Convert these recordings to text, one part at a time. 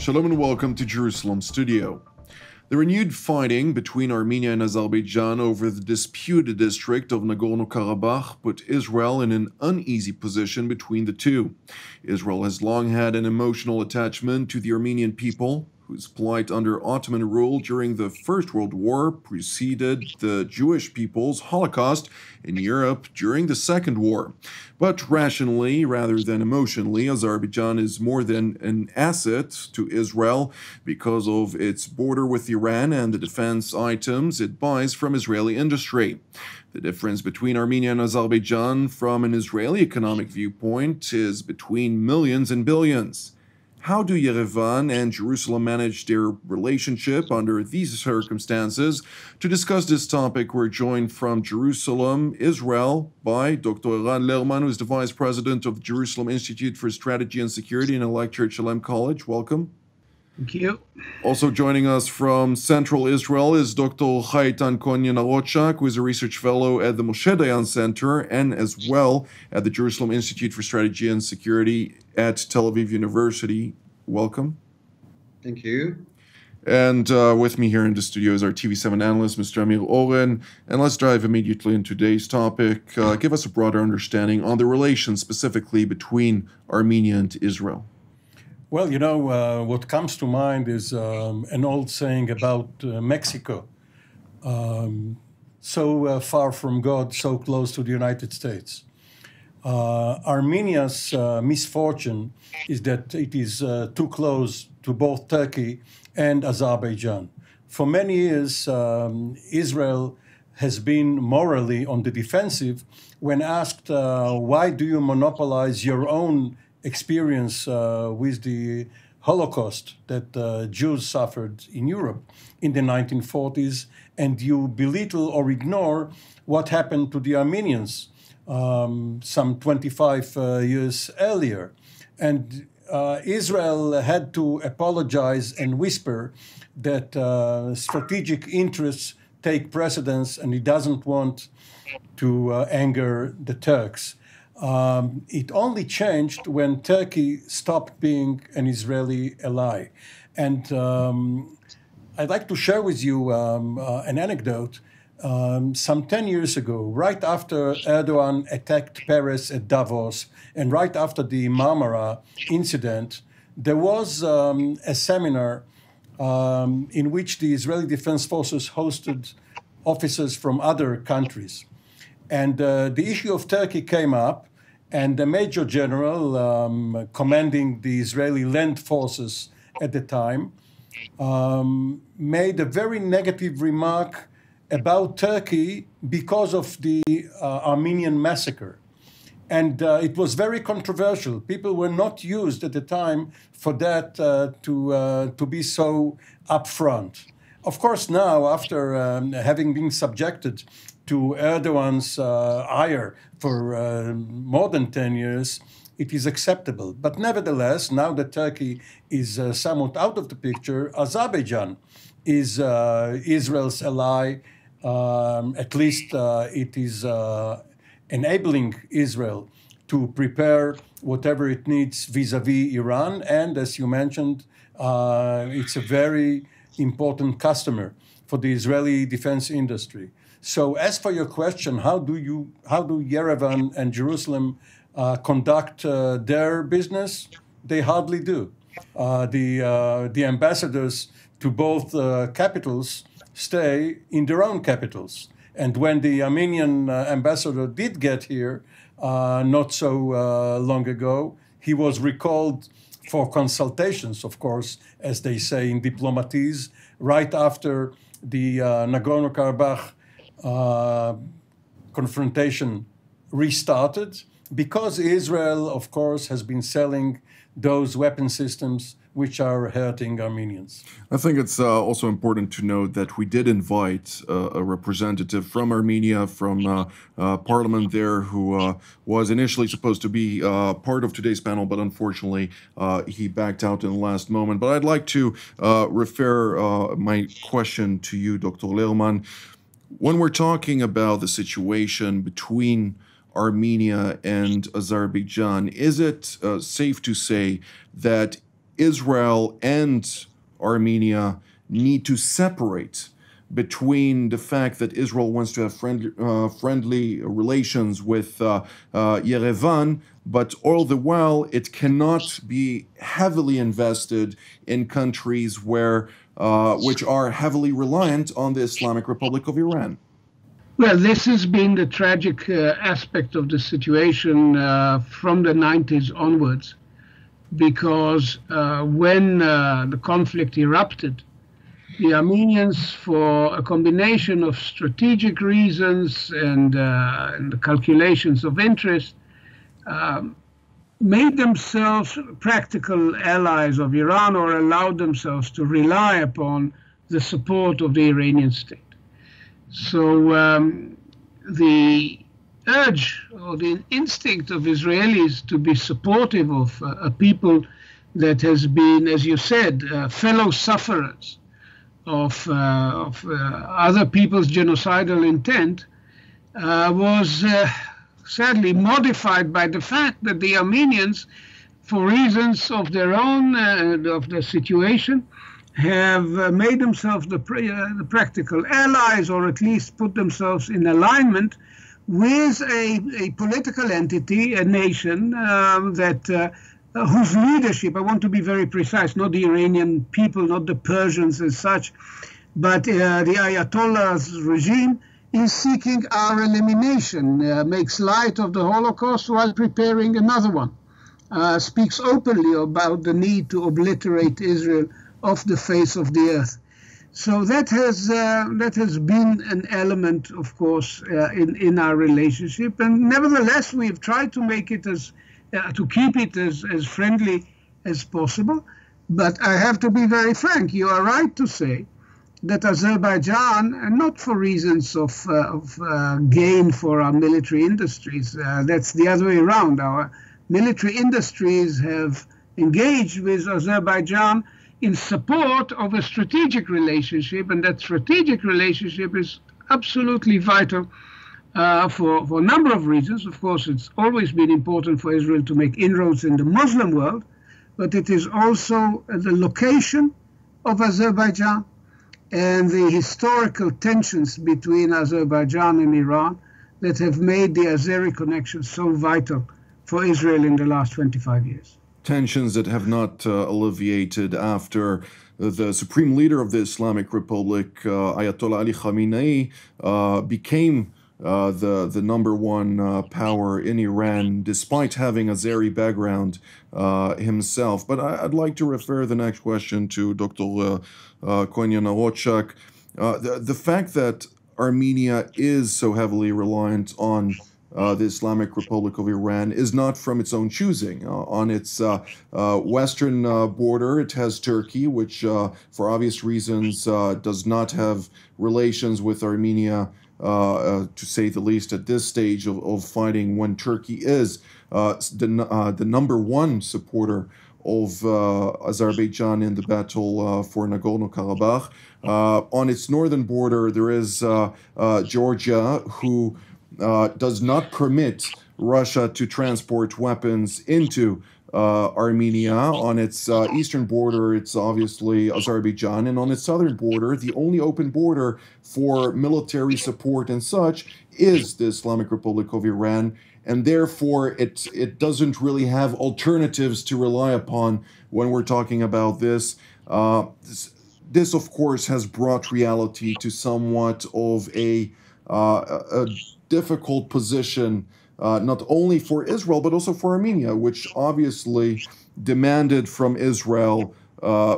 Shalom and welcome to Jerusalem Studio. The renewed fighting between Armenia and Azerbaijan over the disputed district of Nagorno-Karabakh put Israel in an uneasy position between the two. Israel has long had an emotional attachment to the Armenian people, whose plight under Ottoman rule during the First World War preceded the Jewish people's Holocaust in Europe during the Second War. But rationally, rather than emotionally, Azerbaijan is more than an asset to Israel because of its border with Iran and the defense items it buys from Israeli industry. The difference between Armenia and Azerbaijan from an Israeli economic viewpoint is between millions and billions. How do Yerevan and Jerusalem manage their relationship under these circumstances? To discuss this topic, we're joined from Jerusalem, Israel, by Dr. Eytan Lerman, who is the Vice President of the Jerusalem Institute for Strategy and Security and a lecturer at Shalem College. Welcome. Thank you. Also joining us from Central Israel is Dr. Eytan Cohen Yanarocak, who is a research fellow at the Moshe Dayan Center and as well at the Jerusalem Institute for Strategy and Security at Tel Aviv University. Welcome. Thank you. And with me here in the studio is our TV7 analyst, Mr. Amir Oren. And let's dive immediately into today's topic. Give us a broader understanding on the relations specifically between Armenia and Israel. Well, you know, what comes to mind is an old saying about Mexico. So far from God, so close to the United States. Armenia's misfortune is that it is too close to both Turkey and Azerbaijan. For many years, Israel has been morally on the defensive when asked, why do you monopolize your own experience with the Holocaust that Jews suffered in Europe in the 1940s, and you belittle or ignore what happened to the Armenians some 25 years earlier. And Israel had to apologize and whisper that strategic interests take precedence and it doesn't want to anger the Turks. It only changed when Turkey stopped being an Israeli ally. And I'd like to share with you an anecdote. Some 10 years ago, right after Erdogan attacked Paris at Davos, and right after the Marmara incident, there was a seminar in which the Israeli Defense Forces hosted officers from other countries. And the issue of Turkey came up, and the Major General commanding the Israeli land forces at the time made a very negative remark about Turkey because of the Armenian massacre. And it was very controversial. People were not used at the time for that to be so upfront. Of course, now, after having been subjected to Erdogan's ire for more than 10 years, it is acceptable. But nevertheless, now that Turkey is somewhat out of the picture, Azerbaijan is Israel's ally. At least it is enabling Israel to prepare whatever it needs vis-a-vis Iran. And as you mentioned, it's a very important customer for the Israeli defense industry. So as for your question, how do Yerevan and Jerusalem conduct their business? They hardly do. The ambassadors to both capitals stay in their own capitals. And when the Armenian ambassador did get here not so long ago, he was recalled for consultations, of course, as they say in diplomatese, right after the Nagorno-Karabakh confrontation restarted, because Israel, of course, has been selling those weapon systems which are hurting Armenians. I think it's also important to note that we did invite a representative from Armenia, from parliament there, who was initially supposed to be part of today's panel, but unfortunately he backed out in the last moment. But I'd like to refer my question to you, Dr. Lerman. When we're talking about the situation between Armenia and Azerbaijan, is it safe to say that Israel and Armenia need to separate between the fact that Israel wants to have friendly relations with Yerevan, but all the while it cannot be heavily invested in countries which are heavily reliant on the Islamic Republic of Iran. Well, this has been the tragic aspect of the situation from the 90s onwards, because when the conflict erupted, the Armenians, for a combination of strategic reasons and the calculations of interest, made themselves practical allies of Iran, or allowed themselves to rely upon the support of the Iranian state. So the urge or the instinct of Israelis to be supportive of a people that has been, as you said, fellow sufferers of other people's genocidal intent was sadly modified by the fact that the Armenians, for reasons of their own, of their situation, have made themselves the practical allies, or at least put themselves in alignment with a political entity, a nation that whose leadership, I want to be very precise, not the Iranian people, not the Persians as such, but the Ayatollah's regime is seeking our elimination, makes light of the Holocaust while preparing another one, speaks openly about the need to obliterate Israel off the face of the earth. So that has been an element, of course, in our relationship, and nevertheless we've tried to make it to keep it as friendly as possible. But I have to be very frank. You are right to say that Azerbaijan, and not for reasons of gain for our military industries, that's the other way around. Our military industries have engaged with Azerbaijan in support of a strategic relationship, and that strategic relationship is absolutely vital for a number of reasons. Of course, it's always been important for Israel to make inroads in the Muslim world, but it is also the location of Azerbaijan and the historical tensions between Azerbaijan and Iran that have made the Azeri connection so vital for Israel in the last 25 years. Tensions that have not alleviated after the supreme leader of the Islamic Republic, Ayatollah Ali Khamenei, became the number one power in Iran, despite having a Azeri background himself. But I'd like to refer the next question to Dr. Cohen Yanarocak. The fact that Armenia is so heavily reliant on the Islamic Republic of Iran is not from its own choosing. On its western border, it has Turkey, which, for obvious reasons, does not have relations with Armenia, to say the least, at this stage of fighting, when Turkey is the number one supporter of Azerbaijan in the battle for Nagorno-Karabakh. On its northern border, there is Georgia, who does not permit Russia to transport weapons into Armenia. On its eastern border, it's obviously Azerbaijan, and on its southern border, the only open border for military support and such is the Islamic Republic of Iran, and therefore it doesn't really have alternatives to rely upon when we're talking about this. This, of course, has brought reality to somewhat of a difficult position, not only for Israel, but also for Armenia, which obviously demanded from Israel,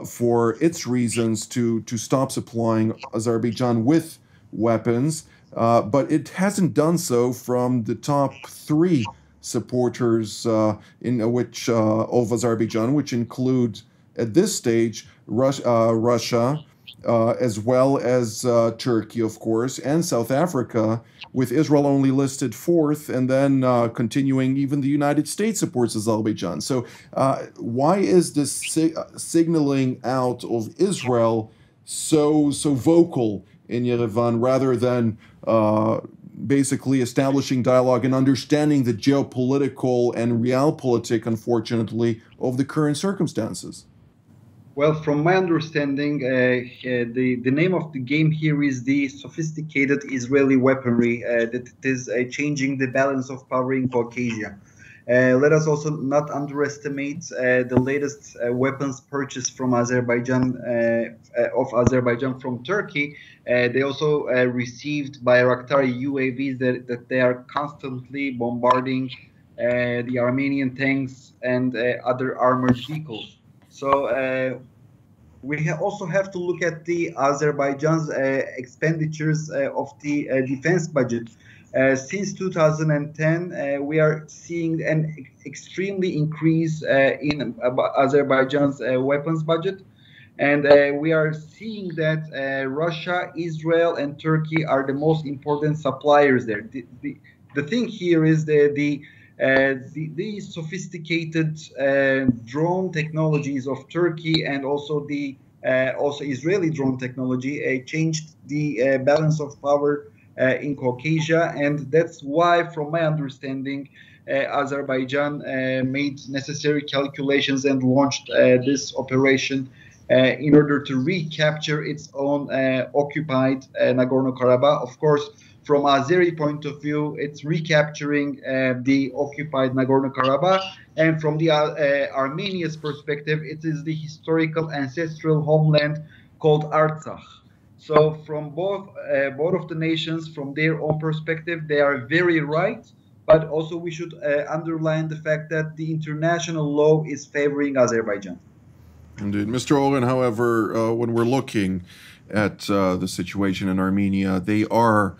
for its reasons, to stop supplying Azerbaijan with weapons. But it hasn't done so from the top three supporters of Azerbaijan, which include, at this stage, Russia, as well as Turkey, of course, and South Africa, with Israel only listed fourth, and then continuing, even the United States supports Azerbaijan. So why is this signaling out of Israel so vocal in Yerevan, rather than basically establishing dialogue and understanding the geopolitical and realpolitik, unfortunately, of the current circumstances? Well, from my understanding, the name of the game here is the sophisticated Israeli weaponry that it is changing the balance of power in Caucasia. Let us also not underestimate the latest weapons purchased from Azerbaijan from Turkey. They also received Bayraktar UAVs that they are constantly bombarding the Armenian tanks and other armored vehicles. So we also have to look at the Azerbaijan's expenditures of the defense budget. Since 2010, we are seeing an extremely increase in Azerbaijan's weapons budget. And we are seeing that Russia, Israel, and Turkey are the most important suppliers there. The thing here is the sophisticated drone technologies of Turkey and also the Israeli drone technology changed the balance of power in Caucasia, and that's why, from my understanding, Azerbaijan made necessary calculations and launched this operation in order to recapture its own occupied Nagorno-Karabakh. Of course, from Azeri point of view, it's recapturing the occupied Nagorno-Karabakh, and from the Armenia's perspective, it is the historical ancestral homeland called Artsakh. So from both of the nations, from their own perspective, they are very right, but also we should underline the fact that the international law is favoring Azerbaijan. Indeed. Mr. Oren, however, when we're looking at the situation in Armenia, they are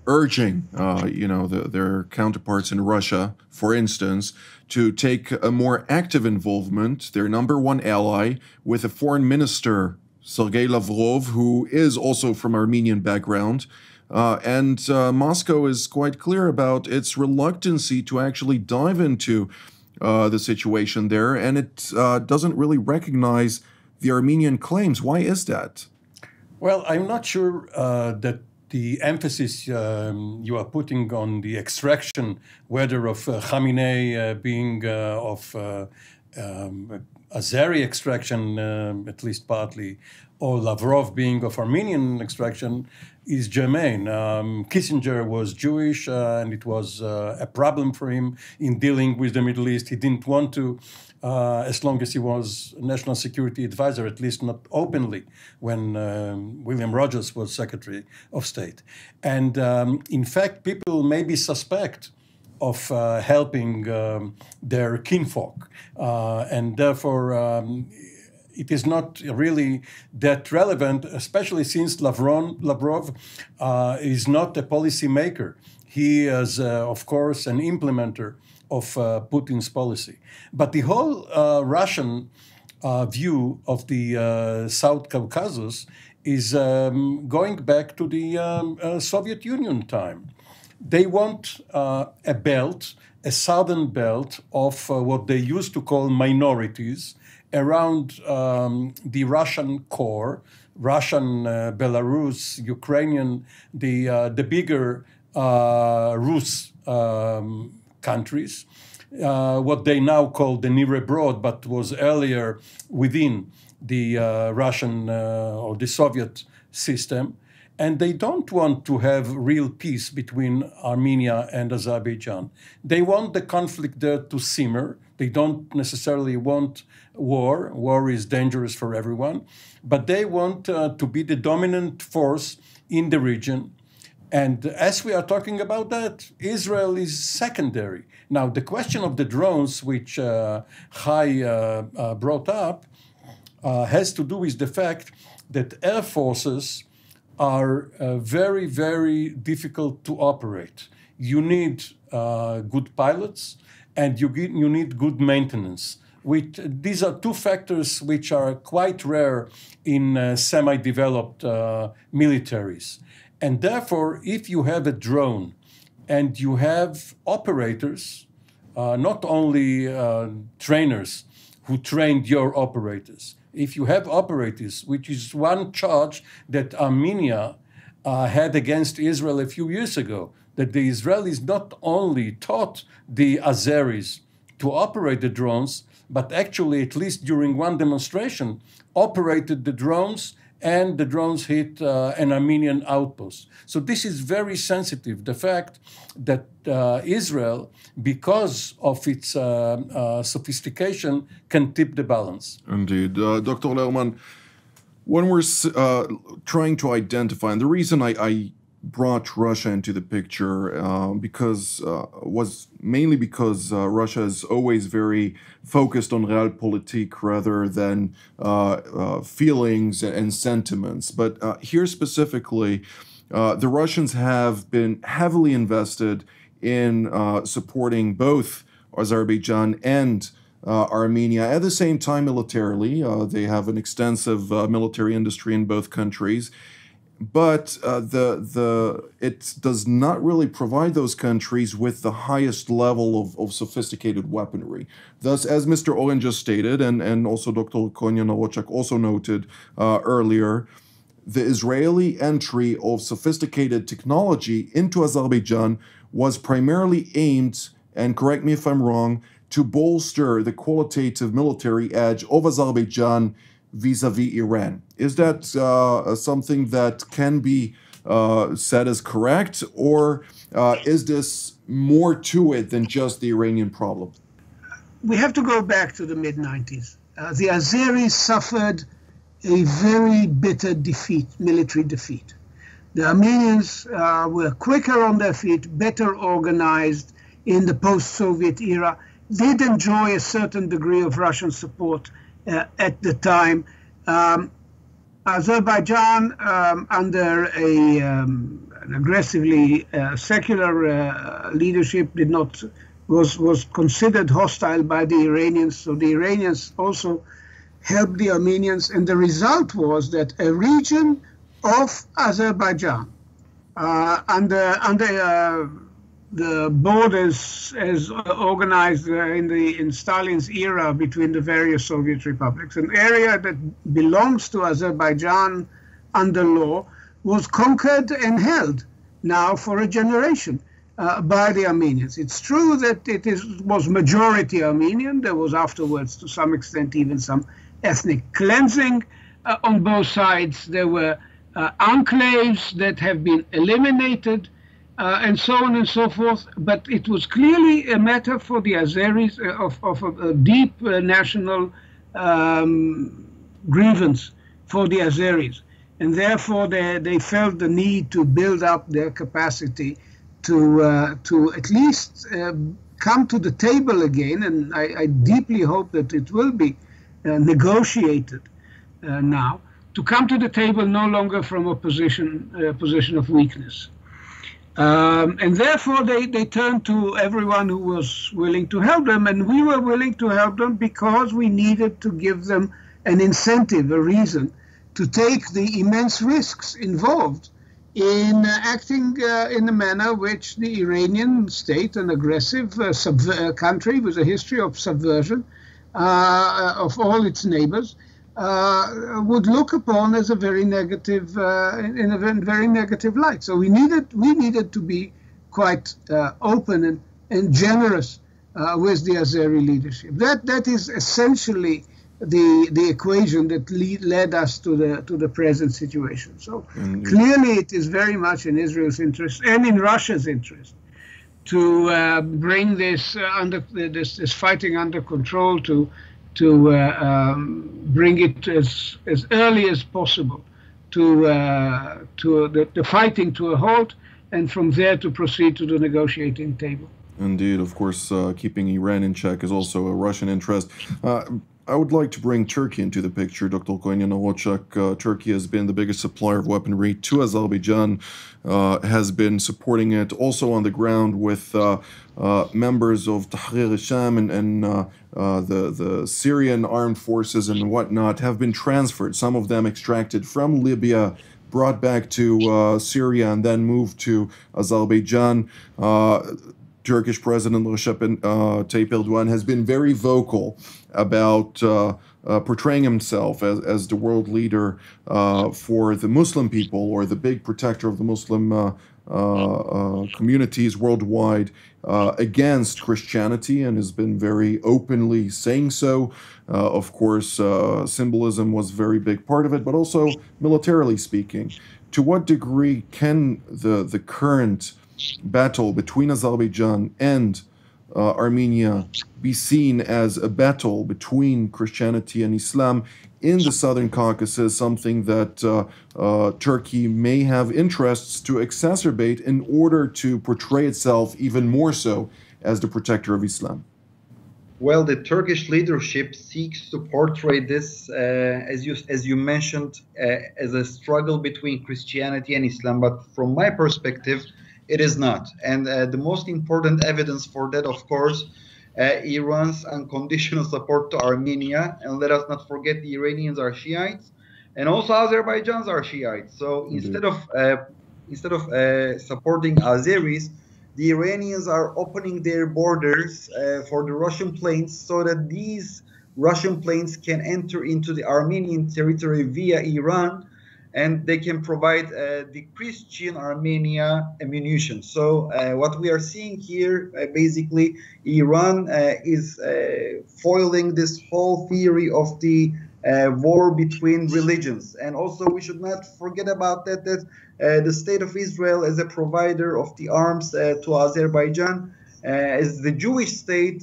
urging, their counterparts in Russia, for instance, to take a more active involvement, their number one ally, with a foreign minister, Sergei Lavrov, who is also from Armenian background. And Moscow is quite clear about its reluctancy to actually dive into the situation there, and it doesn't really recognize the Armenian claims. Why is that? Well, I'm not sure that the emphasis you are putting on the extraction, whether of Khamenei being of Azeri extraction, at least partly, or Lavrov being of Armenian extraction, is germane. Kissinger was Jewish, and it was a problem for him in dealing with the Middle East. He didn't want to, as long as he was National Security Advisor, at least not openly, when William Rogers was Secretary of State. And in fact, people maybe suspect of helping their kinfolk, and therefore it is not really that relevant, especially since Lavrov is not a policy maker. He is, of course, an implementer of Putin's policy. But the whole Russian view of the South Caucasus is going back to the Soviet Union time. They want a belt, a southern belt of what they used to call minorities around the Russian core, Russian, Belarus, Ukrainian, the bigger Rus countries, what they now call the near abroad, but was earlier within the Russian or the Soviet system. And they don't want to have real peace between Armenia and Azerbaijan. They want the conflict there to simmer. They don't necessarily want war. War is dangerous for everyone. But they want to be the dominant force in the region. And as we are talking about that, Israel is secondary. Now, the question of the drones, which Chai brought up, has to do with the fact that air forces are very, very difficult to operate. You need good pilots, and you need good maintenance. These are two factors which are quite rare in semi-developed militaries. And therefore, if you have a drone and you have operators, not only trainers who trained your operators, if you have operators, which is one charge that Armenia had against Israel a few years ago, that the Israelis not only taught the Azeris to operate the drones, but actually, at least during one demonstration, operated the drones, and the drones hit an Armenian outpost. So this is very sensitive. The fact that Israel, because of its sophistication, can tip the balance. Indeed. Dr. Lerman, when we're trying to identify, and the reason I brought Russia into the picture was mainly because Russia is always very focused on realpolitik rather than feelings and sentiments. But here specifically, the Russians have been heavily invested in supporting both Azerbaijan and Armenia. At the same time, militarily, they have an extensive military industry in both countries. But it does not really provide those countries with the highest level of sophisticated weaponry. Thus, as Mr. Oren just stated, and also Dr. Cohen Yanarocak also noted earlier, the Israeli entry of sophisticated technology into Azerbaijan was primarily aimed, and correct me if I'm wrong, to bolster the qualitative military edge of Azerbaijan vis-a-vis Iran. Is that something that can be said as correct, or is this more to it than just the Iranian problem? We have to go back to the mid-90s. The Azeris suffered a very bitter defeat, military defeat. The Armenians were quicker on their feet, better organized in the post-Soviet era, did enjoy a certain degree of Russian support at the time. Azerbaijan, under an aggressively secular leadership, was considered hostile by the Iranians. So the Iranians also helped the Armenians, and the result was that a region of Azerbaijan, under the borders as organized in Stalin's era between the various Soviet republics, an area that belongs to Azerbaijan under law, was conquered and held now for a generation by the Armenians. It's true that was majority Armenian. There was afterwards, to some extent, even some ethnic cleansing on both sides. There were enclaves that have been eliminated, and so on and so forth. But it was clearly a matter for the Azeris of a deep national grievance for the Azeris. And therefore, they felt the need to build up their capacity to at least come to the table again. And I deeply hope that it will be negotiated now, to come to the table no longer from a position of weakness. And therefore, they turned to everyone who was willing to help them. And we were willing to help them because we needed to give them an incentive, a reason to take the immense risks involved in acting in a manner which the Iranian state, an aggressive country with a history of subversion of all its neighbors, would look upon as a very negative, in a very negative light. So we needed to be quite open and generous with the Azeri leadership. That is essentially the equation that led us to the present situation. So clearly, it is very much in Israel's interest and in Russia's interest to bring this fighting under control, to bring it as early as possible to the fighting to a halt, and from there to proceed to the negotiating table. Indeed, of course, keeping Iran in check is also a Russian interest. I would like to bring Turkey into the picture. Dr. Cohen Yanarocak, Turkey has been the biggest supplier of weaponry to Azerbaijan, has been supporting it also on the ground with members of Tahrir al-Sham and the Syrian armed forces and whatnot have been transferred, some of them extracted from Libya, brought back to Syria, and then moved to Azerbaijan. Turkish President Recep Tayyip Erdogan has been very vocal about portraying himself as the world leader for the Muslim people, or the big protector of the Muslim communities worldwide against Christianity and has been very openly saying so. Of course, symbolism was a very big part of it, but also militarily speaking. To what degree can the current battle between Azerbaijan and Armenia be seen as a battle between Christianity and Islam in the Southern Caucasus, something that Turkey may have interests to exacerbate in order to portray itself even more so as the protector of Islam? Well, the Turkish leadership seeks to portray this, as you mentioned, as a struggle between Christianity and Islam. But from my perspective, it is not. And the most important evidence for that, of course, Iran's unconditional support to Armenia. And let us not forget the Iranians are Shiites, and also Azerbaijans are Shiites. So instead of supporting Azeris, the Iranians are opening their borders for the Russian planes so that these Russian planes can enter into the Armenian territory via Iran, and they can provide the Christian Armenia ammunition. So what we are seeing here, basically, Iran is foiling this whole theory of the war between religions. And also we should not forget about that the state of Israel as a provider of the arms to Azerbaijan, as the Jewish state,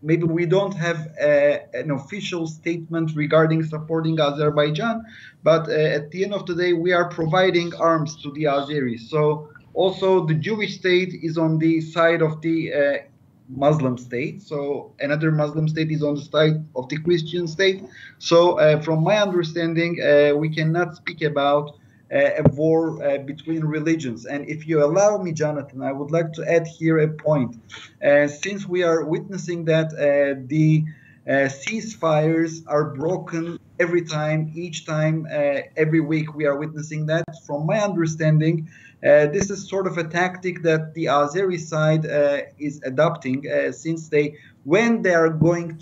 maybe we don't have an official statement regarding supporting Azerbaijan, but at the end of the day, we are providing arms to the Azeris. So also the Jewish state is on the side of the Muslim state. So another Muslim state is on the side of the Christian state. So from my understanding, we cannot speak about a war between religions. And if you allow me, Jonathan, I would like to add here a point. Since we are witnessing that the ceasefires are broken each time, every week we are witnessing that. From my understanding, this is sort of a tactic that the Azeri side is adopting, since when they are going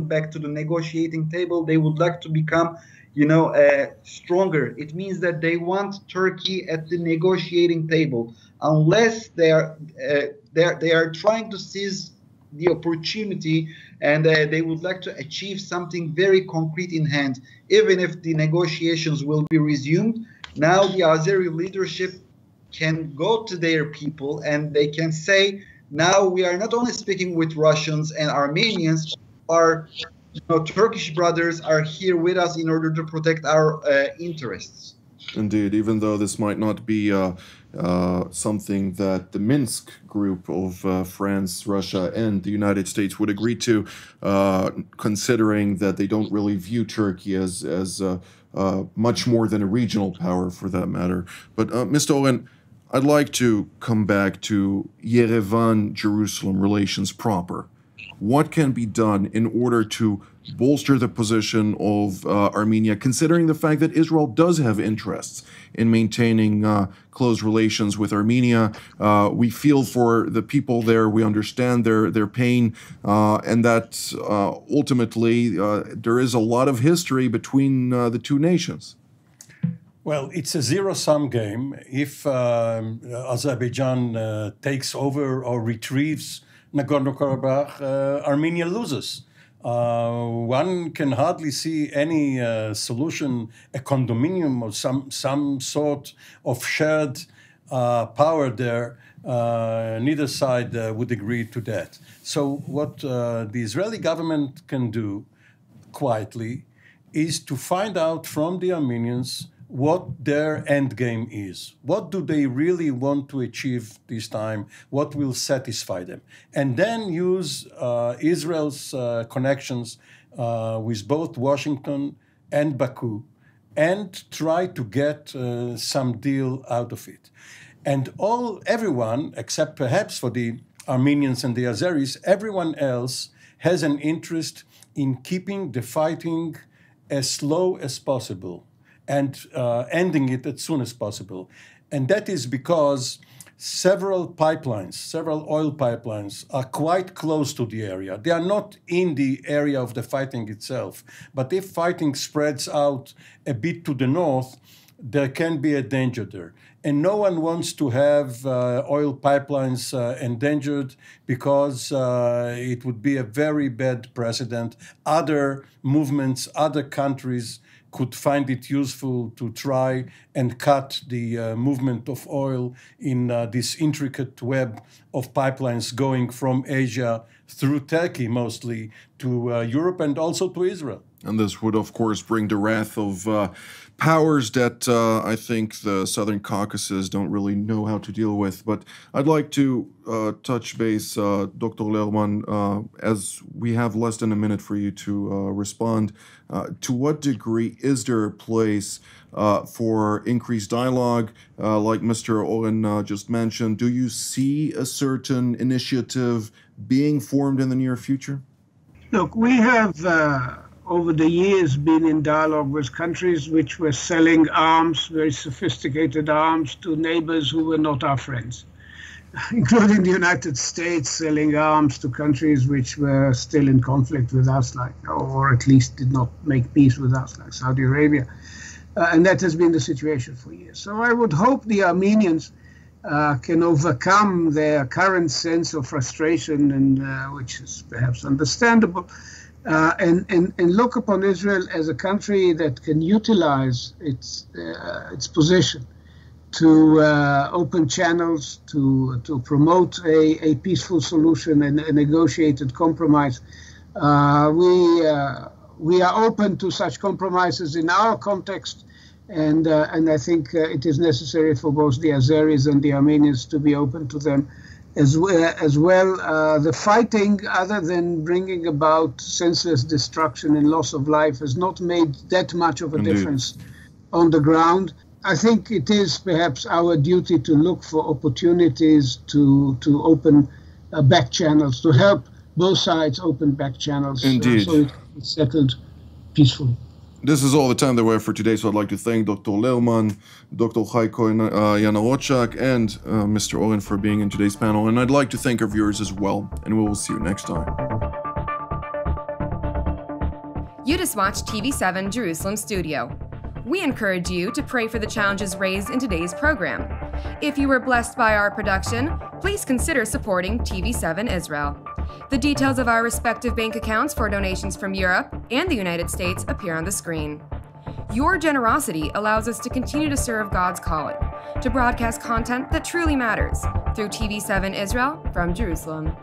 back to the negotiating table, they would like to become stronger. It means that they want Turkey at the negotiating table, unless they are trying to seize the opportunity, and they would like to achieve something very concrete in hand, even if the negotiations will be resumed. Now the Azeri leadership can go to their people and they can say, now we are not only speaking with Russians and Armenians, our Turkish brothers are here with us in order to protect our interests. Indeed, even though this might not be something that the Minsk group of France, Russia, and the United States would agree to, considering that they don't really view Turkey as much more than a regional power for that matter. But Mr. Oren, I'd like to come back to Yerevan-Jerusalem relations proper. What can be done in order to bolster the position of Armenia, considering the fact that Israel does have interests in maintaining close relations with Armenia? We feel for the people there, we understand their pain, and that ultimately there is a lot of history between the two nations. Well, it's a zero-sum game. If Azerbaijan takes over or retrieves Nagorno-Karabakh, Armenia loses. One can hardly see any solution, a condominium or some sort of shared power there. Neither side would agree to that. So what the Israeli government can do quietly is to find out from the Armenians what their end game is. What do they really want to achieve this time? What will satisfy them? And then use Israel's connections with both Washington and Baku and try to get some deal out of it. And everyone, except perhaps for the Armenians and the Azeris, everyone else has an interest in keeping the fighting as slow as possible and ending it as soon as possible. And that is because several oil pipelines are quite close to the area. They are not in the area of the fighting itself. But if fighting spreads out a bit to the north, there can be a danger there. And no one wants to have oil pipelines endangered because it would be a very bad precedent. Other movements, other countries could find it useful to try and cut the movement of oil in this intricate web of pipelines going from Asia through Turkey mostly to Europe and also to Israel. And this would, of course, bring the wrath of powers that I think the Southern Caucasus don't really know how to deal with. But I'd like to touch base, Dr. Lerman, as we have less than a minute for you to respond. To what degree is there a place for increased dialogue, like Mr. Oren just mentioned? Do you see a certain initiative being formed in the near future? Look, we have over the years been in dialogue with countries which were selling arms, very sophisticated arms, to neighbors who were not our friends, including the United States selling arms to countries which were still in conflict with us, or at least did not make peace with us, like Saudi Arabia. And that has been the situation for years. So I would hope the Armenians can overcome their current sense of frustration, and which is perhaps understandable, and look upon Israel as a country that can utilize its position to open channels, to promote a peaceful solution and a negotiated compromise. We are open to such compromises in our context, and I think it is necessary for both the Azeris and the Armenians to be open to them as well. The fighting, other than bringing about senseless destruction and loss of life, has not made that much of a difference on the ground. I think it is perhaps our duty to look for opportunities to open back channels, to help both sides open back channels so it can be settled peacefully. This is all the time that we have for today, so I'd like to thank Dr. Lerman, Dr. Eytan Cohen Yanarocak, and Mr. Oren for being in today's panel. And I'd like to thank our viewers as well, and we will see you next time. You just watched TV7 Jerusalem Studio. We encourage you to pray for the challenges raised in today's program. If you were blessed by our production, please consider supporting TV7 Israel. The details of our respective bank accounts for donations from Europe and the United States appear on the screen. Your generosity allows us to continue to serve God's calling, to broadcast content that truly matters through TV7 Israel from Jerusalem.